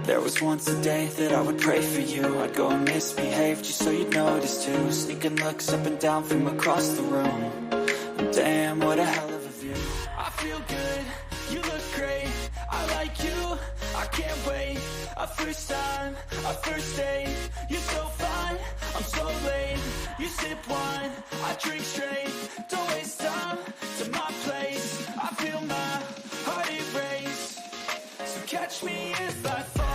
There was once a day that I would pray for you. I'd go and misbehave just so you'd notice too. Sneaking looks up and down from across the room. And damn, what a hell of a view. I feel good, you look great, I like you, I can't wait. A first time, a first date, you're so fine, I'm so late. You sip wine, I drink straight, don't waste time to my place. I feel my heart erase, so catch me if I fall.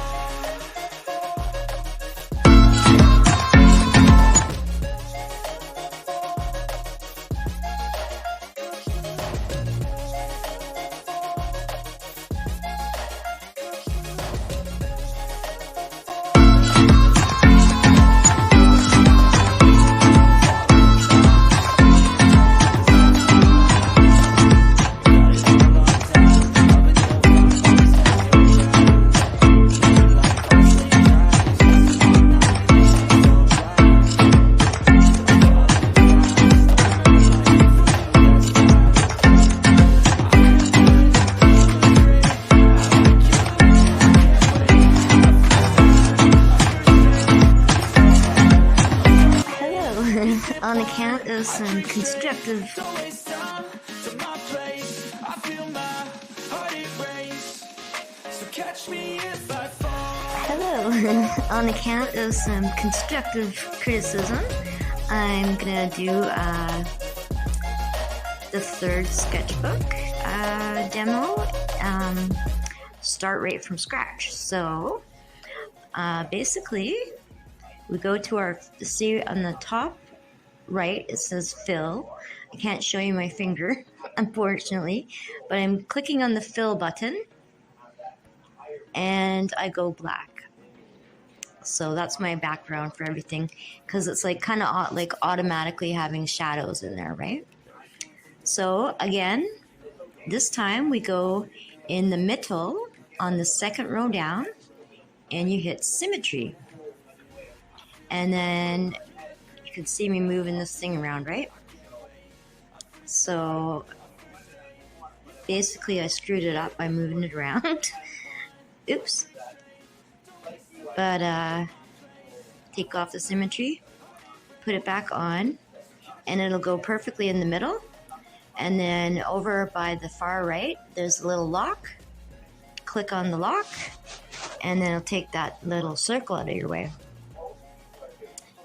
On account of some constructive on account of some constructive criticism, I'm gonna do the third sketchbook demo, start right from scratch. So basically we go to our, see on the top right, it says fill. I can't show you my finger, unfortunately, but I'm clicking on the fill button and I go black. So that's my background for everything, because it's like kind of like automatically having shadows in there, right? So again, this time we go in the middle on the second row down and you hit symmetry. And then you can see me moving this thing around, right? So basically I screwed it up by moving it around. Oops. But take off the symmetry, put it back on, and it'll go perfectly in the middle. And then over by the far right, there's a little lock. Click on the lock, and then it'll take that little circle out of your way.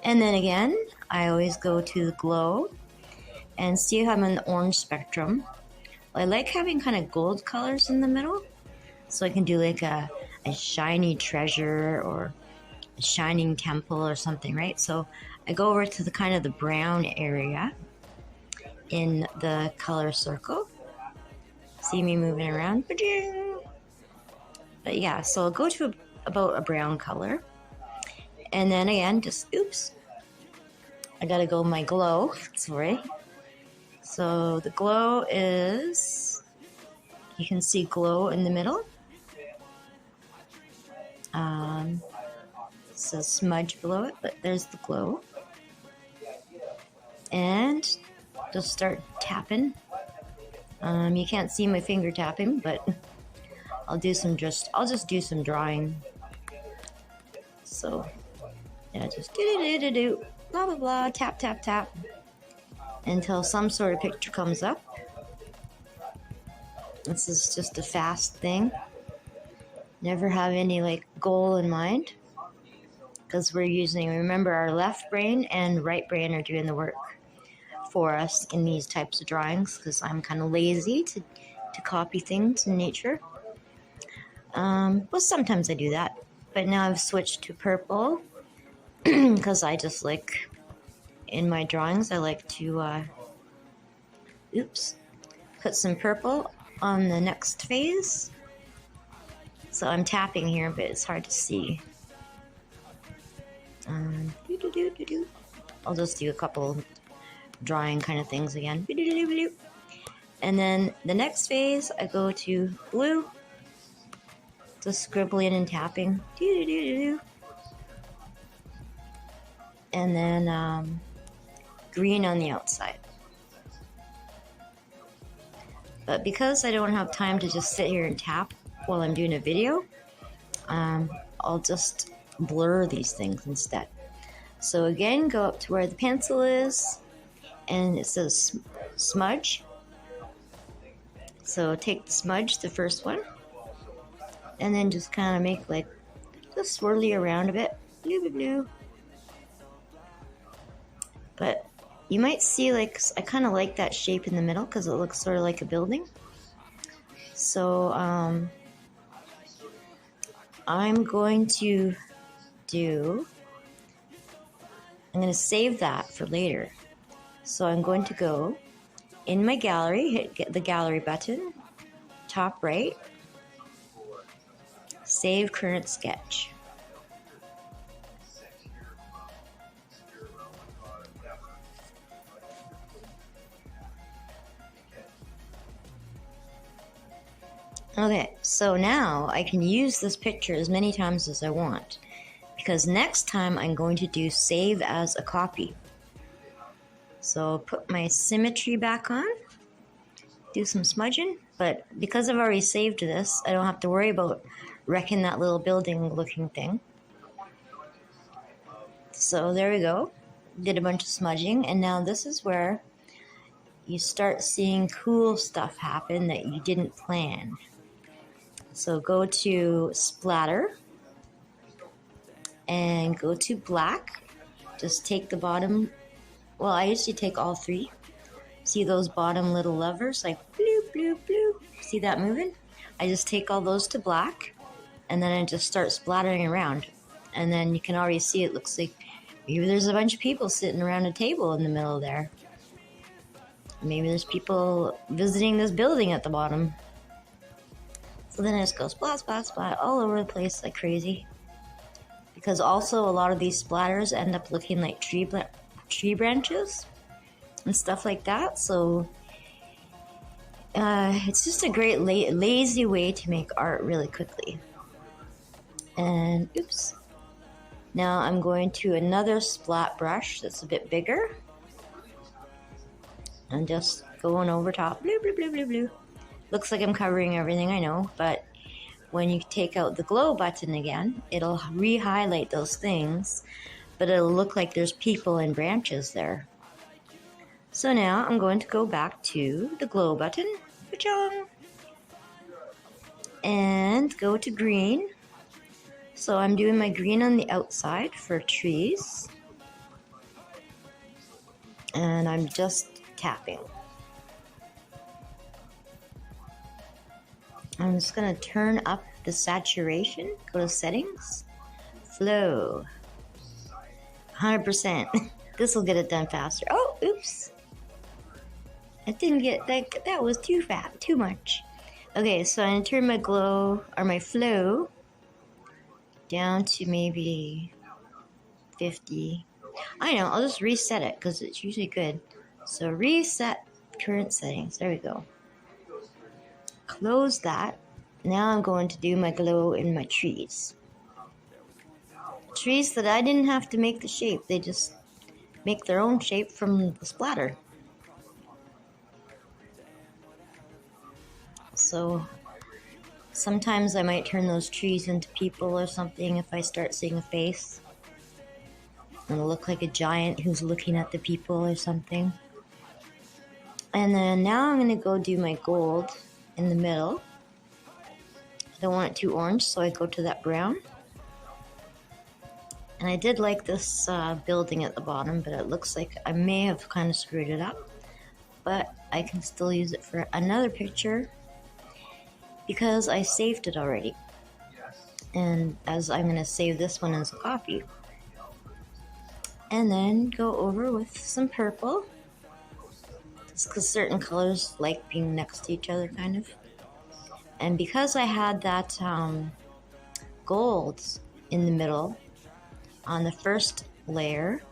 And then again, I always go to the glow and see how I'm in the orange spectrum. I like having kind of gold colors in the middle, so I can do like a shiny treasure or a shining temple or something, right? So I go over to the kind of the brown area in the color circle. See me moving around? But yeah, so I'll go to about a brown color. And then again, just, oops, I gotta go my glow, sorry. So the glow is, you can see glow in the middle. It says smudge below it, but there's the glow. And just start tapping. You can't see my finger tapping, but I'll just do some drawing. So yeah, just do blah blah blah, tap tap tap until some sort of picture comes up. This is just a fast thing. Never have any like goal in mind, because remember, our left brain and right brain are doing the work for us in these types of drawings, because I'm kind of lazy to copy things in nature. Well, sometimes I do that, but now I've switched to purple because I just like, in my drawings, I like to put some purple on the next phase. So I'm tapping here, but it's hard to see. I'll just do a couple drawing kind of things again. And then the next phase, I go to blue, just scribbling and tapping. And then green on the outside. But because I don't have time to just sit here and tap while I'm doing a video, I'll I'll just blur these things instead. So again, go up to where the pencil is, and it says smudge. So take the smudge, the first one, and then just kind of make like, just swirly around a bit. Blue, blue, blue. But you might see, like, I kind of like that shape in the middle because it looks sort of like a building. So I'm going to save that for later. So I'm going to go in my gallery, hit the gallery button, top right, save current sketch. Okay, so now I can use this picture as many times as I want, because next time I'm going to do save as a copy. So I'll put my symmetry back on, do some smudging, but because I've already saved this, I don't have to worry about wrecking that little building looking thing. So there we go, did a bunch of smudging, and now this is where you start seeing cool stuff happen that you didn't plan. So go to splatter and go to black. Just take the bottom, well, I usually take all three. See those bottom little levers, like bloop, bloop, bloop. See that moving? I just take all those to black, and then I just start splattering around. And then you can already see it looks like maybe there's a bunch of people sitting around a table in the middle there. Maybe there's people visiting this building at the bottom. So then it just goes splat, splat, splat all over the place like crazy. Because also a lot of these splatters end up looking like tree branches and stuff like that. So it's just a great lazy way to make art really quickly. And oops. Now I'm going to another splat brush that's a bit bigger. And just going over top. Blue, blue, blue, blue, blue. Looks like I'm covering everything, I know, but when you take out the glow button again, it'll re-highlight those things, but it'll look like there's people and branches there. So now I'm going to go back to the glow button, and go to green. So I'm doing my green on the outside for trees, and I'm just tapping. I'm just going to turn up the saturation, go to settings, flow, 100%. This will get it done faster. Oh, oops. I didn't get that was too much. Okay, so I'm going to turn my glow, or my flow, down to maybe 50. I know, I'll just reset it because it's usually good. So reset current settings. There we go. Close that. Now I'm going to do my glow in my trees. Trees that I didn't have to make the shape. They just make their own shape from the splatter. So sometimes I might turn those trees into people or something if I start seeing a face. It'll look like a giant who's looking at the people or something. And then now I'm going to go do my gold in the middle. I don't want it too orange, so I go to that brown. And I did like this building at the bottom, but it looks like I may have kind of screwed it up. But I can still use it for another picture because I saved it already. And as I'm going to save this one as a copy. And then go over with some purple. It's because certain colors like being next to each other, kind of. And because I had that gold in the middle on the first layer,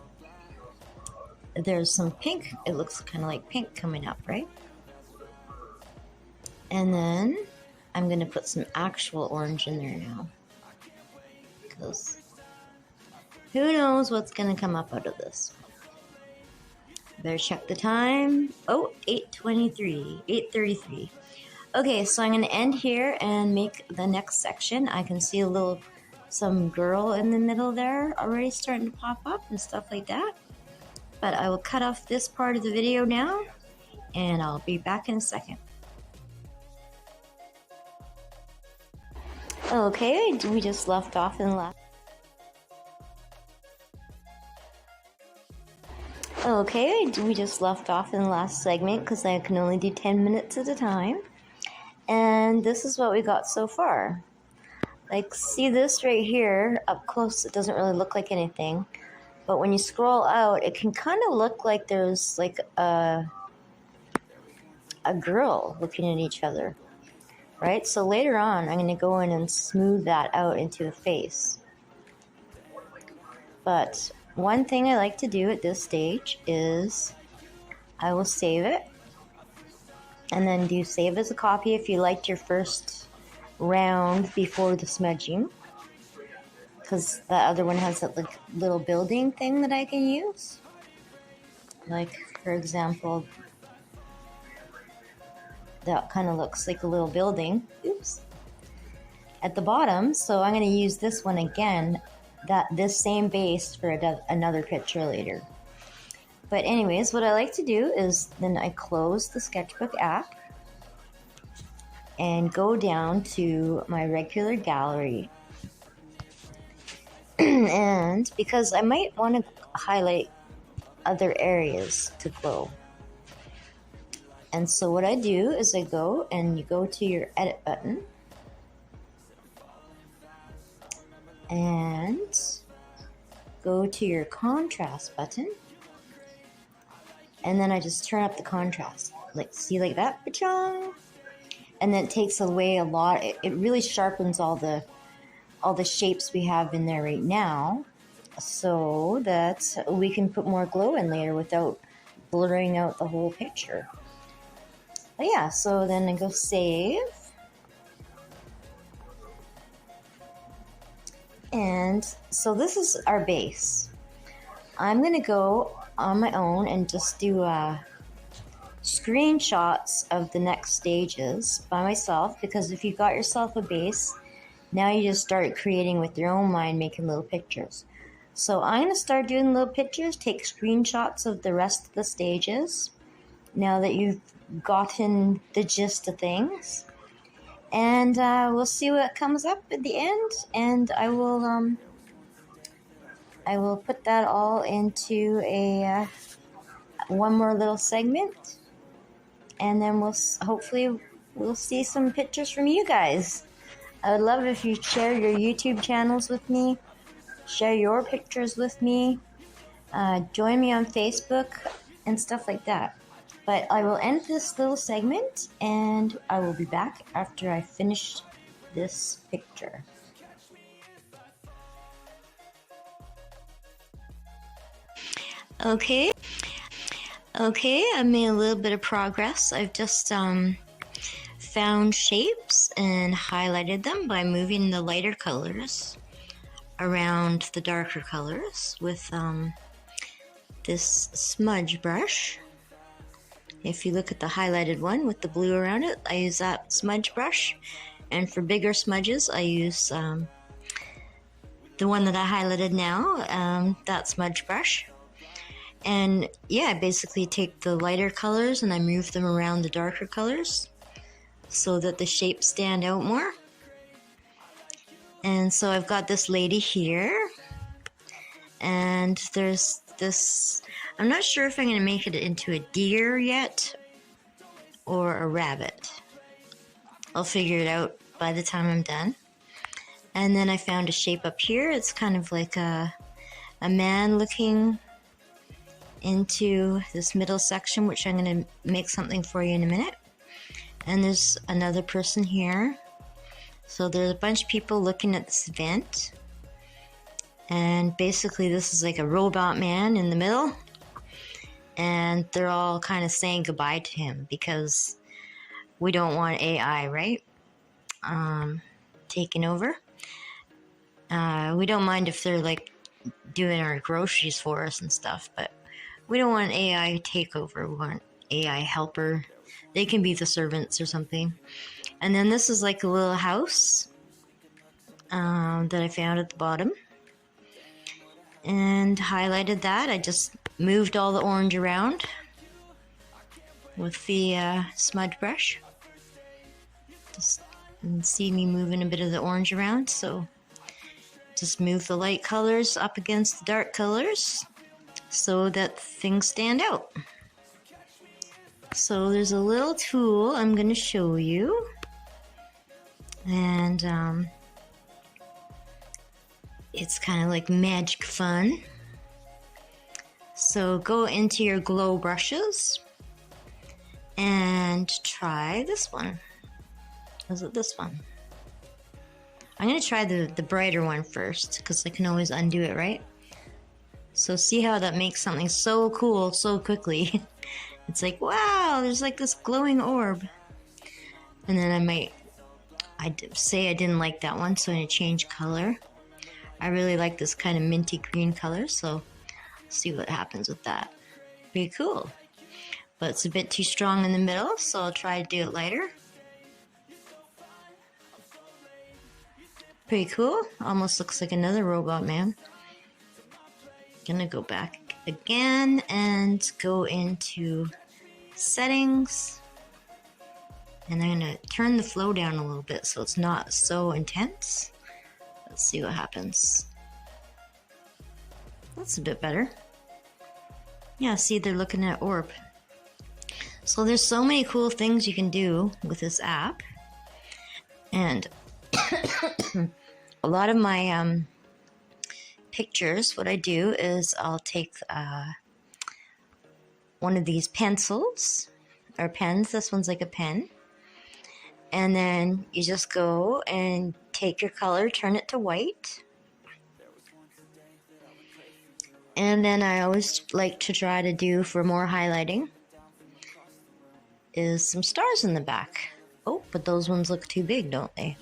there's some pink. It looks kind of like pink coming up, right? And then I'm going to put some actual orange in there now. Because who knows what's going to come up out of this. Better check the time. Oh, 8:23, 8:33. Okay, so I'm going to end here and make the next section. I can see a little some girl in the middle there already starting to pop up and stuff like that. But I will cut off this part of the video now, and I'll be back in a second. Okay, we just left off in the last. Okay, we just left off in the last segment because I can only do 10 minutes at a time. And this is what we got so far. Like, see this right here up close, it doesn't really look like anything. But when you scroll out, it can kind of look like there's like a girl looking at each other. Right? So later on, I'm going to go in and smooth that out into a face. But one thing I like to do at this stage is I will save it. And then do save as a copy if you liked your first round before the smudging. Because the other one has that like little building thing that I can use. Like, for example, that kind of looks like a little building. Oops. At the bottom, so I'm going to use this one again, this same base for another picture later. But anyways, what I like to do is then I close the sketchbook app and go down to my regular gallery. And because I might want to highlight other areas to glow. And so what I do is I go and you go to your edit button and go to your contrast button, and then I just turn up the contrast, like, see, like that, pa-chung. And then it takes away a lot. It really sharpens all the shapes we have in there right now, so that we can put more glow in later without blurring out the whole picture. But yeah, so then I go save. And so this is our base. I'm going to go on my own and just do screenshots of the next stages by myself, because if you got yourself a base, now you just start creating with your own mind, making little pictures. So I'm going to start doing little pictures, take screenshots of the rest of the stages, now that you've gotten the gist of things. And we'll see what comes up at the end, and I will put that all into a one more little segment, and then hopefully we'll see some pictures from you guys. I would love if you share your YouTube channels with me, share your pictures with me, join me on Facebook and stuff like that. But I will end this little segment, and I will be back after I finish this picture. Okay, I made a little bit of progress. I've just found shapes and highlighted them by moving the lighter colors around the darker colors with this smudge brush. If you look at the highlighted one with the blue around it, I use that smudge brush. And for bigger smudges, I use the one that I highlighted now, that smudge brush. And yeah, I basically take the lighter colors and I move them around the darker colors so that the shapes stand out more. And so I've got this lady here, and there's this, I'm not sure if I'm going to make it into a deer yet or a rabbit. I'll figure it out by the time I'm done. And then I found a shape up here. It's kind of like a man looking into this middle section, which I'm going to make something for you in a minute. And there's another person here. So there's a bunch of people looking at this event. And basically this is like a robot man in the middle. And they're all kind of saying goodbye to him because we don't want AI, right? Taking over. We don't mind if they're like doing our groceries for us and stuff, but we don't want AI takeover. We want AI helper. They can be the servants or something. And then this is like a little house. that I found at the bottom and highlighted that. I just moved all the orange around with the smudge brush. Just see me moving a bit of the orange around, so just move the light colors up against the dark colors so that things stand out. So there's a little tool I'm going to show you, and it's kind of like magic fun. So go into your glow brushes and try this one. Is it this one? I'm going to try the brighter one first because I can always undo it, right? So see how that makes something so cool so quickly. It's like, wow, there's like this glowing orb. And then I'd say I didn't like that one, so I'm going to change color. I really like this kind of minty green color, so see what happens with that. Pretty cool. But it's a bit too strong in the middle, so I'll try to do it lighter. Pretty cool. Almost looks like another robot man. Gonna go back again and go into settings. And I'm gonna turn the flow down a little bit so it's not so intense. Let's see what happens. That's a bit better. Yeah, see, they're looking at orb. So there's so many cool things you can do with this app. And a lot of my pictures, what I do is I'll take one of these pencils or pens. This one's like a pen. And then you just go and take your color, turn it to white. And then I always like to try to do, for more highlighting, is some stars in the back. Oh, but those ones look too big, don't they?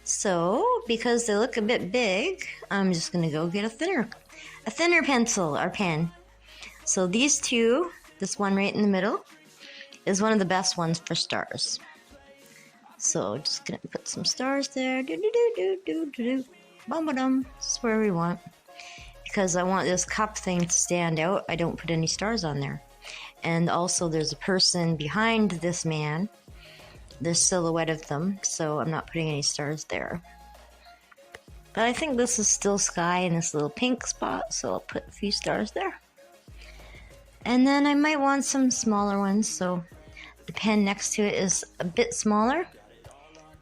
So, because they look a bit big, I'm just going to go get a thinner pencil or pen. So these two, this one right in the middle, is one of the best ones for stars. So just going to put some stars there. Bum-ba-dum. This is where we want. Because I want this cup thing to stand out, I don't put any stars on there. And also there's a person behind this man. There's silhouette of them, so I'm not putting any stars there. But I think this is still sky in this little pink spot, so I'll put a few stars there. And then I might want some smaller ones, so the pen next to it is a bit smaller.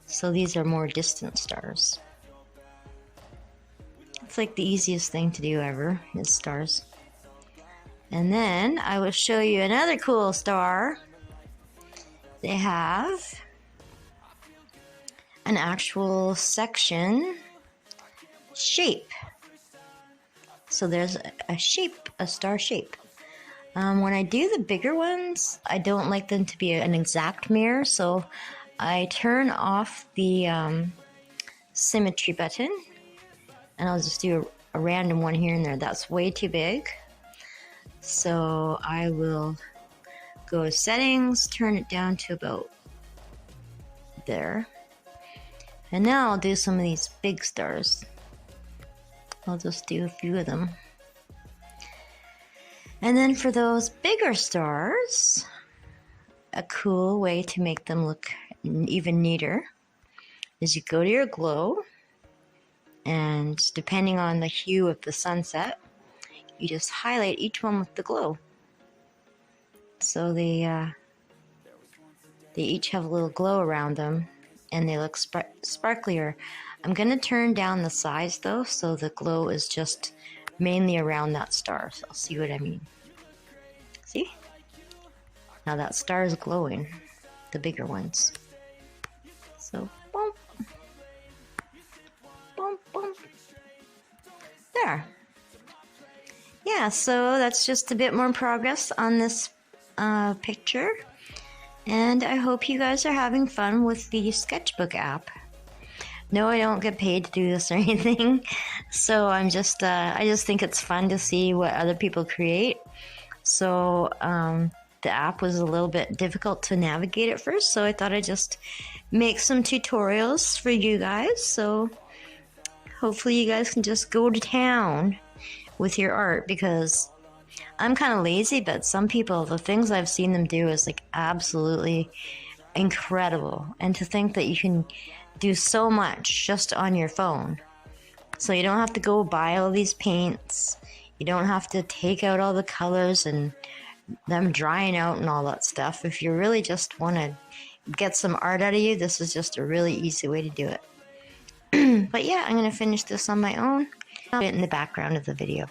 So these are more distant stars. It's like the easiest thing to do ever, is stars. And then I will show you another cool star. They have an actual section shape. So there's a shape, a star shape. When I do the bigger ones, I don't like them to be an exact mirror, so I turn off the symmetry button, and I'll just do a random one here and there. That's way too big. So I will go to settings, turn it down to about there. And now I'll do some of these big stars. I'll just do a few of them. And then for those bigger stars, a cool way to make them look even neater is you go to your glow, and depending on the hue of the sunset, you just highlight each one with the glow. So they each have a little glow around them, and they look sparklier. I'm going to turn down the size though, so the glow is just mainly around that star. So I'll see what I mean. See? Now that star is glowing, the bigger ones. So, boom, boom, boom. There. Yeah, so that's just a bit more progress on this picture. And I hope you guys are having fun with the sketchbook app. No, I don't get paid to do this or anything. So I just think it's fun to see what other people create. So the app was a little bit difficult to navigate at first, so I thought I'd just make some tutorials for you guys. So hopefully you guys can just go to town with your art, because I'm kind of lazy, but some people, the things I've seen them do is like absolutely incredible. And to think that you can do so much just on your phone. So you don't have to go buy all these paints. You don't have to take out all the colors and them drying out and all that stuff. If you really just want to get some art out of you, this is just a really easy way to do it. But yeah, I'm going to finish this on my own. I'll put it in the background of the video.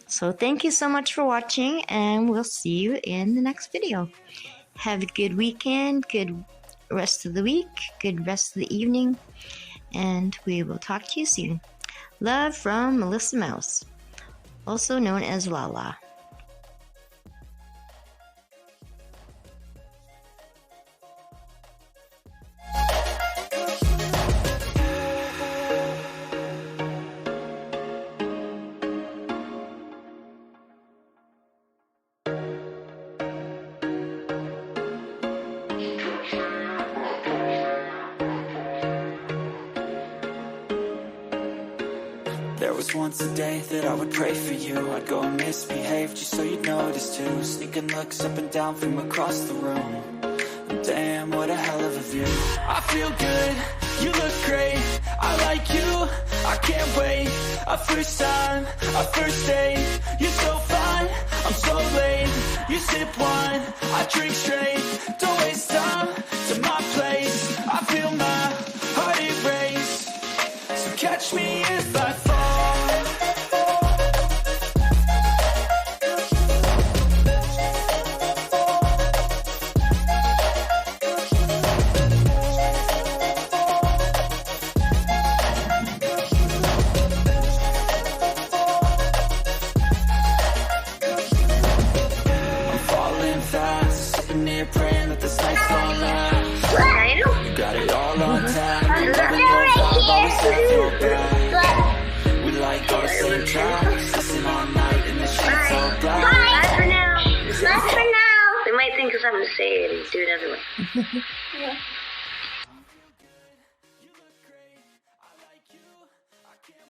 So thank you so much for watching, and we'll see you in the next video. Have a good weekend, good rest of the week, good rest of the evening, and we will talk to you soon. Love from Melissa Mouse, also known as Lala. There was once a day that I would pray for you. I'd go and misbehave just so you'd notice too. Sneaking looks up and down from across the room. Damn, what a hell of a view. I feel good, you look great, I like you, I can't wait. A first time, a first date, you're so fine, I'm so late. You sip wine, I drink straight, don't waste time to my place. I feel my heart erase, so catch me if I fall. Praying that this night's gonna last. You got it all on tap. Loving your vibe, always have your back. We like all the same tracks. Listen all night in the streets all black. Bye for now. Bye for now. We might think of something to say and do it anyway.